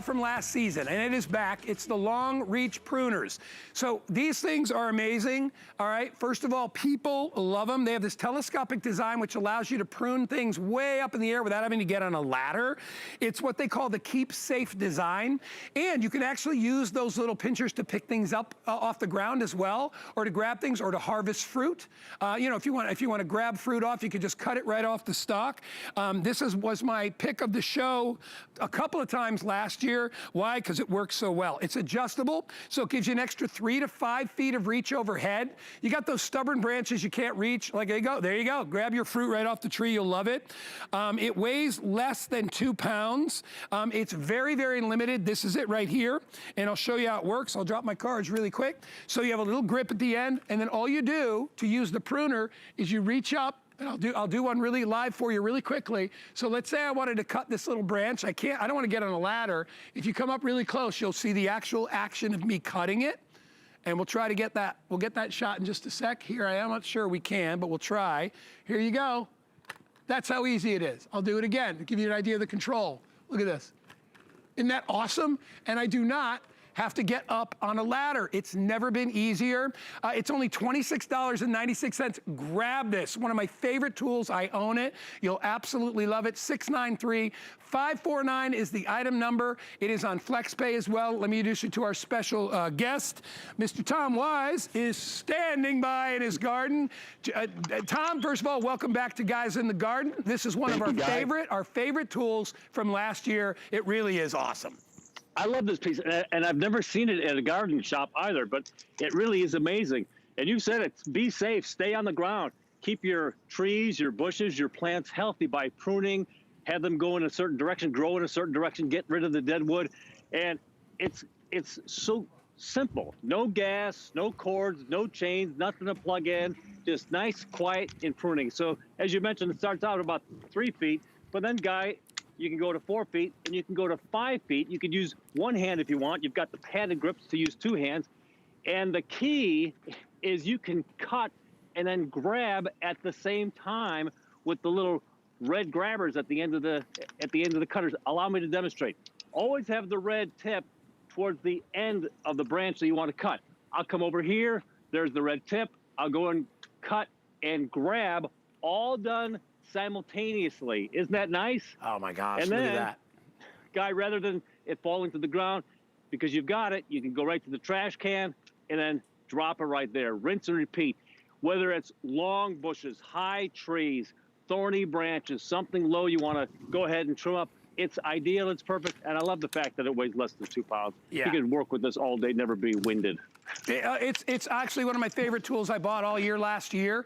from last season, and it is back. It's the long reach pruners. So these things are amazing, all right? First of all, people love them. They have this telescopic design which allows you to prune things way up in the air without having to get on a ladder. It's what they call the keep safe design, and you can actually use those little pinchers to pick things up off the ground as well, or to grab things, or to harvest fruit. You know, if you want to grab fruit off, you could just cut it right off the stalk. This was my pick of the show a couple of times last year. Why? Because it works so well. It's adjustable, so it gives you an extra 3 to 5 feet of reach overhead. You got those stubborn branches you can't reach, like there you go, there you go. Grab your fruit right off the tree, you'll love it. It weighs less than 2 pounds. It's very, very limited. This is it right here, and I'll show you how it works. I'll drop my cards really quick. So you have a little grip at the end, and then all you do to use the pruner is you reach up, and I'll do one really live for you really quickly. So let's say I wanted to cut this little branch. I don't want to get on a ladder. If you come up really close, you'll see the actual action of me cutting it. And we'll try to get that. We'll get that shot in just a sec. Here I am, not sure we can, but we'll try. Here you go. That's how easy it is. I'll do it again to give you an idea of the control. Look at this. Isn't that awesome? And I do not have to get up on a ladder. It's never been easier. It's only $26.96. Grab this. One of my favorite tools. I own it. You'll absolutely love it. 693-549 is the item number. It is on FlexPay as well. Let me introduce you to our special guest. Mr. Tom Wise is standing by in his garden. Tom, first of all, welcome back to Guys in the Garden. This is one of our favorite tools from last year. It really is awesome. I love this piece, and I've never seen it at a gardening shop either, but it really is amazing. And you said it, be safe, stay on the ground. Keep your trees, your bushes, your plants healthy by pruning, have them go in a certain direction, grow in a certain direction, get rid of the dead wood. And it's so simple. No gas, no cords, no chains, nothing to plug in, just nice, quiet in pruning. So as you mentioned, it starts out about 3 feet, but then, Guy, you can go to 4 feet, and you can go to 5 feet. You can use one hand if you want. You've got the padded grips to use 2 hands. And the key is you can cut and then grab at the same time with the little red grabbers at the end of the cutters. Allow me to demonstrate. Always have the red tip towards the end of the branch that you want to cut. I'll come over here. There's the red tip. I'll go and cut and grab, all done simultaneously. Isn't that nice? Oh my gosh, and look then, at that. Guy, rather than it falling to the ground, because you've got it, you can go right to the trash can and then drop it right there. Rinse and repeat. Whether it's long bushes, high trees, thorny branches, something low you want to go ahead and trim up, it's ideal, it's perfect, and I love the fact that it weighs less than 2 pounds. Yeah. You can work with this all day, never be winded. It's actually one of my favorite tools I bought all year last year,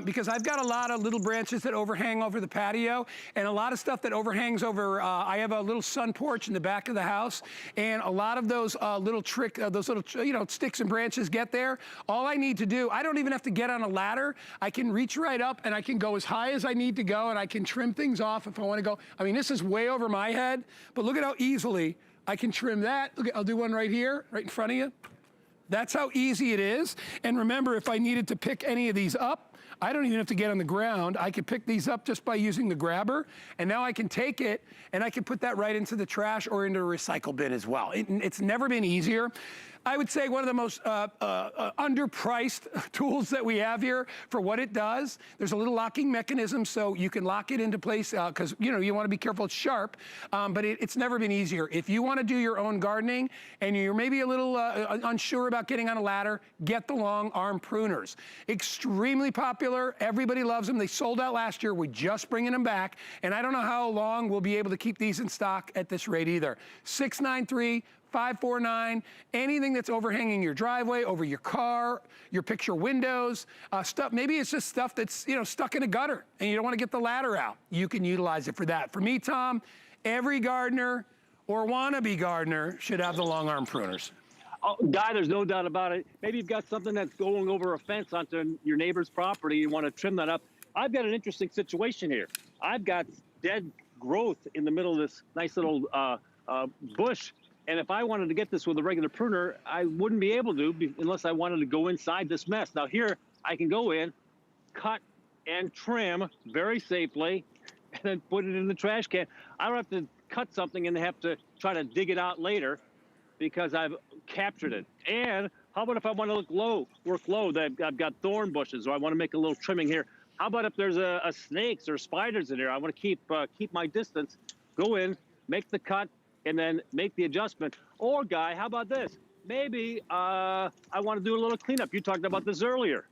because I've got a lot of little branches that overhang over the patio, and a lot of stuff that overhangs over. I have a little sun porch in the back of the house, and a lot of those little sticks and branches get there. All I need to do, I don't even have to get on a ladder. I can reach right up and I can go as high as I need to go, and I can trim things off if I want to go. I mean, this is way over my head, but look at how easily I can trim that. Look, I'll do one right here, right in front of you. That's how easy it is. And remember, if I needed to pick any of these up, I don't even have to get on the ground. I could pick these up just by using the grabber. And now I can take it and I can put that right into the trash or into a recycle bin as well. It's never been easier. I would say one of the most underpriced tools that we have here for what it does. There's a little locking mechanism so you can lock it into place because you want to be careful, it's sharp, but it's never been easier. If you want to do your own gardening and you're maybe a little unsure about getting on a ladder, get the long arm pruners. Extremely popular, everybody loves them. They sold out last year, we're just bringing them back, and I don't know how long we'll be able to keep these in stock at this rate either. 693-549, anything that's overhanging your driveway, over your car, your picture windows, stuff. Maybe it's just stuff that's stuck in a gutter and you don't want to get the ladder out. You can utilize it for that. For me, Tom, every gardener or wannabe gardener should have the long arm pruners. Oh, Guy, there's no doubt about it. Maybe you've got something that's going over a fence onto your neighbor's property. You want to trim that up. I've got an interesting situation here. I've got dead growth in the middle of this nice little bush. And if I wanted to get this with a regular pruner, I wouldn't be able to unless I wanted to go inside this mess. Now here, I can go in, cut and trim very safely, and then put it in the trash can. I don't have to cut something and have to try to dig it out later because I've captured it. And how about if I want to work low, that I've got thorn bushes, or I want to make a little trimming here. How about if there's a snakes or spiders in here? I want to keep my distance, go in, make the cut, and then make the adjustment. Or, Guy, how about this? Maybe I want to do a little cleanup. You talked about this earlier.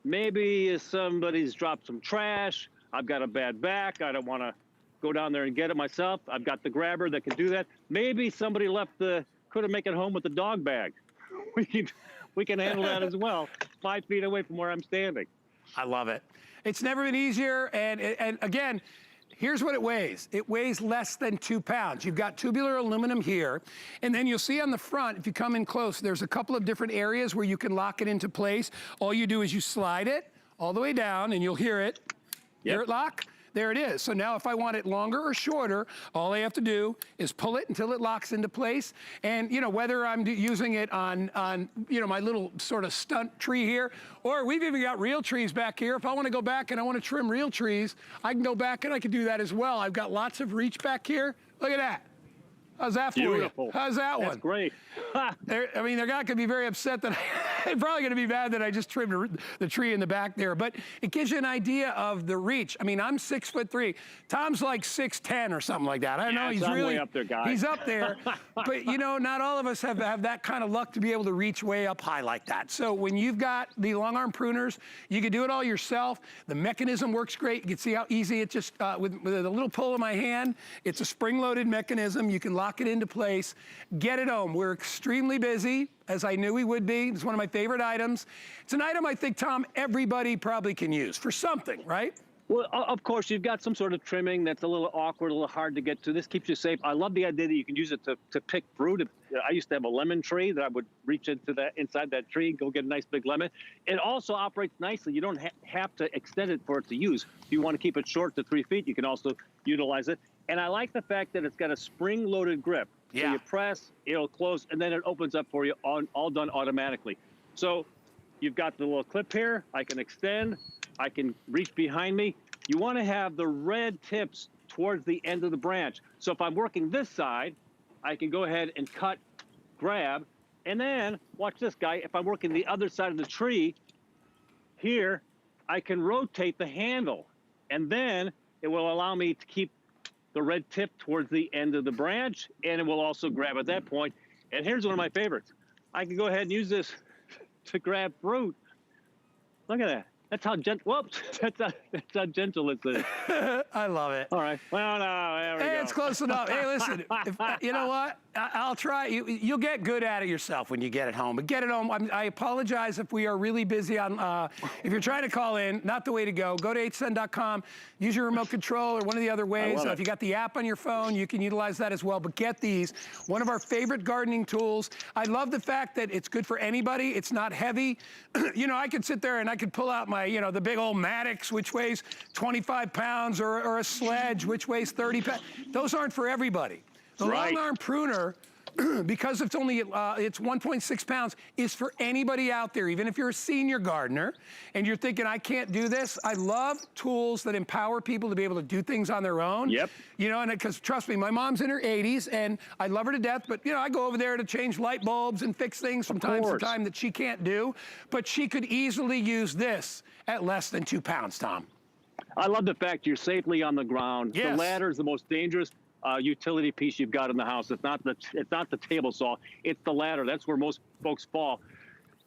Maybe somebody's dropped some trash. I've got a bad back. I don't want to go down there and get it myself. I've got the grabber that can do that. Maybe somebody couldn't make it home with the dog bag. We can handle that as well, 5 feet away from where I'm standing. I love it. It's never been easier, and again, here's what it weighs. It weighs less than 2 pounds. You've got tubular aluminum here, and then you'll see on the front, if you come in close, there's a couple of different areas where you can lock it into place. All you do is you slide it all the way down, and you'll hear it. Yep. Hear it lock? There it is. So now if I want it longer or shorter, all I have to do is pull it until it locks into place. And, you know, whether I'm using it on you know, my little sort of stunt tree here, or we've even got real trees back here. If I want to go back and I want to trim real trees, I can go back and I can do that as well. I've got lots of reach back here. Look at that. How's that for Beautiful. you? How's that one? That's great. I mean, they're not going to be very upset that they're probably going to be mad that I just trimmed the tree in the back there. But it gives you an idea of the reach. I mean, I'm 6'3". Tom's like 6'10" or something like that. I don't know. He's really way up there, guy. He's up there. But you know, not all of us have that kind of luck to be able to reach way up high like that. So when you've got the long arm pruners, you can do it all yourself. The mechanism works great. You can see how easy it just with a little pull of my hand. It's a spring-loaded mechanism. You can lock it into place. Get it home. We're extremely busy, as I knew we would be. It's one of my favorite items. It's an item I think, Tom, everybody probably can use for something, right? Well, of course, you've got some sort of trimming that's a little awkward, a little hard to get to. This keeps you safe. I love the idea that you can use it to pick fruit. I used to have a lemon tree that I would reach inside that tree, go get a nice big lemon. It also operates nicely. You don't have to extend it for it to use. If you want to keep it short to 3 feet, you can also utilize it. And I like the fact that it's got a spring-loaded grip. Yeah. So you press, it'll close, and then it opens up for you, all done automatically. So you've got the little clip here. I can extend. I can reach behind me. You want to have the red tips towards the end of the branch. So if I'm working this side, I can go ahead and cut, grab, and then, watch this, Guy. If I'm working the other side of the tree, here, I can rotate the handle, and then it will allow me to keep the red tip towards the end of the branch, and it will also grab at that point. And here's one of my favorites. I can go ahead and use this to grab fruit. Look at that. That's how gentle. Whoops. That's how gentle this is. I love it. All right. Well, no, there we go. It's close enough. Hey, listen. You know what? I'll try. You'll get good at it yourself when you get it home. But get it home. I apologize if we are really busy on. If you're trying to call in, not the way to go. Go to hsn.com. Use your remote control or one of the other ways. If you got the app on your phone, you can utilize that as well. But get these. One of our favorite gardening tools. I love the fact that it's good for anybody. It's not heavy. You know, I could sit there and I could pull out my, you know, the big old Maddox, which weighs 25 pounds, or a sledge, which weighs 30 pounds. Those aren't for everybody. The long arm pruner, because it's only, it's 1.6 pounds, is for anybody out there, even if you're a senior gardener and you're thinking, I can't do this. I love tools that empower people to be able to do things on their own. Yep. You know, and because trust me, my mom's in her 80s and I love her to death, but you know, I go over there to change light bulbs and fix things from time to time that she can't do. But she could easily use this at less than 2 pounds, Tom. I love the fact you're safely on the ground. Yes. The ladder is the most dangerous utility piece you've got in the house. It's not the table saw. It's the ladder. That's where most folks fall.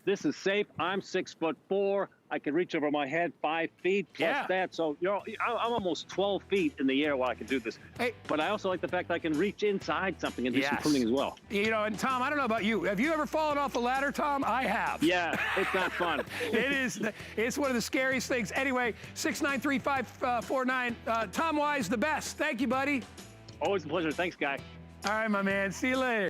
This is safe. I'm 6'4". I can reach over my head 5 feet plus that. So you know, I'm almost 12 feet in the air while I can do this. Hey, but I also like the fact that I can reach inside something and do some pruning as well. You know, and Tom, I don't know about you. Have you ever fallen off a ladder, Tom? I have. Yeah, it's not fun. It is. It's one of the scariest things. Anyway, 693-549. Tom Wise, the best. Thank you, buddy. Always a pleasure. Thanks, Guy. All right, my man. See you later.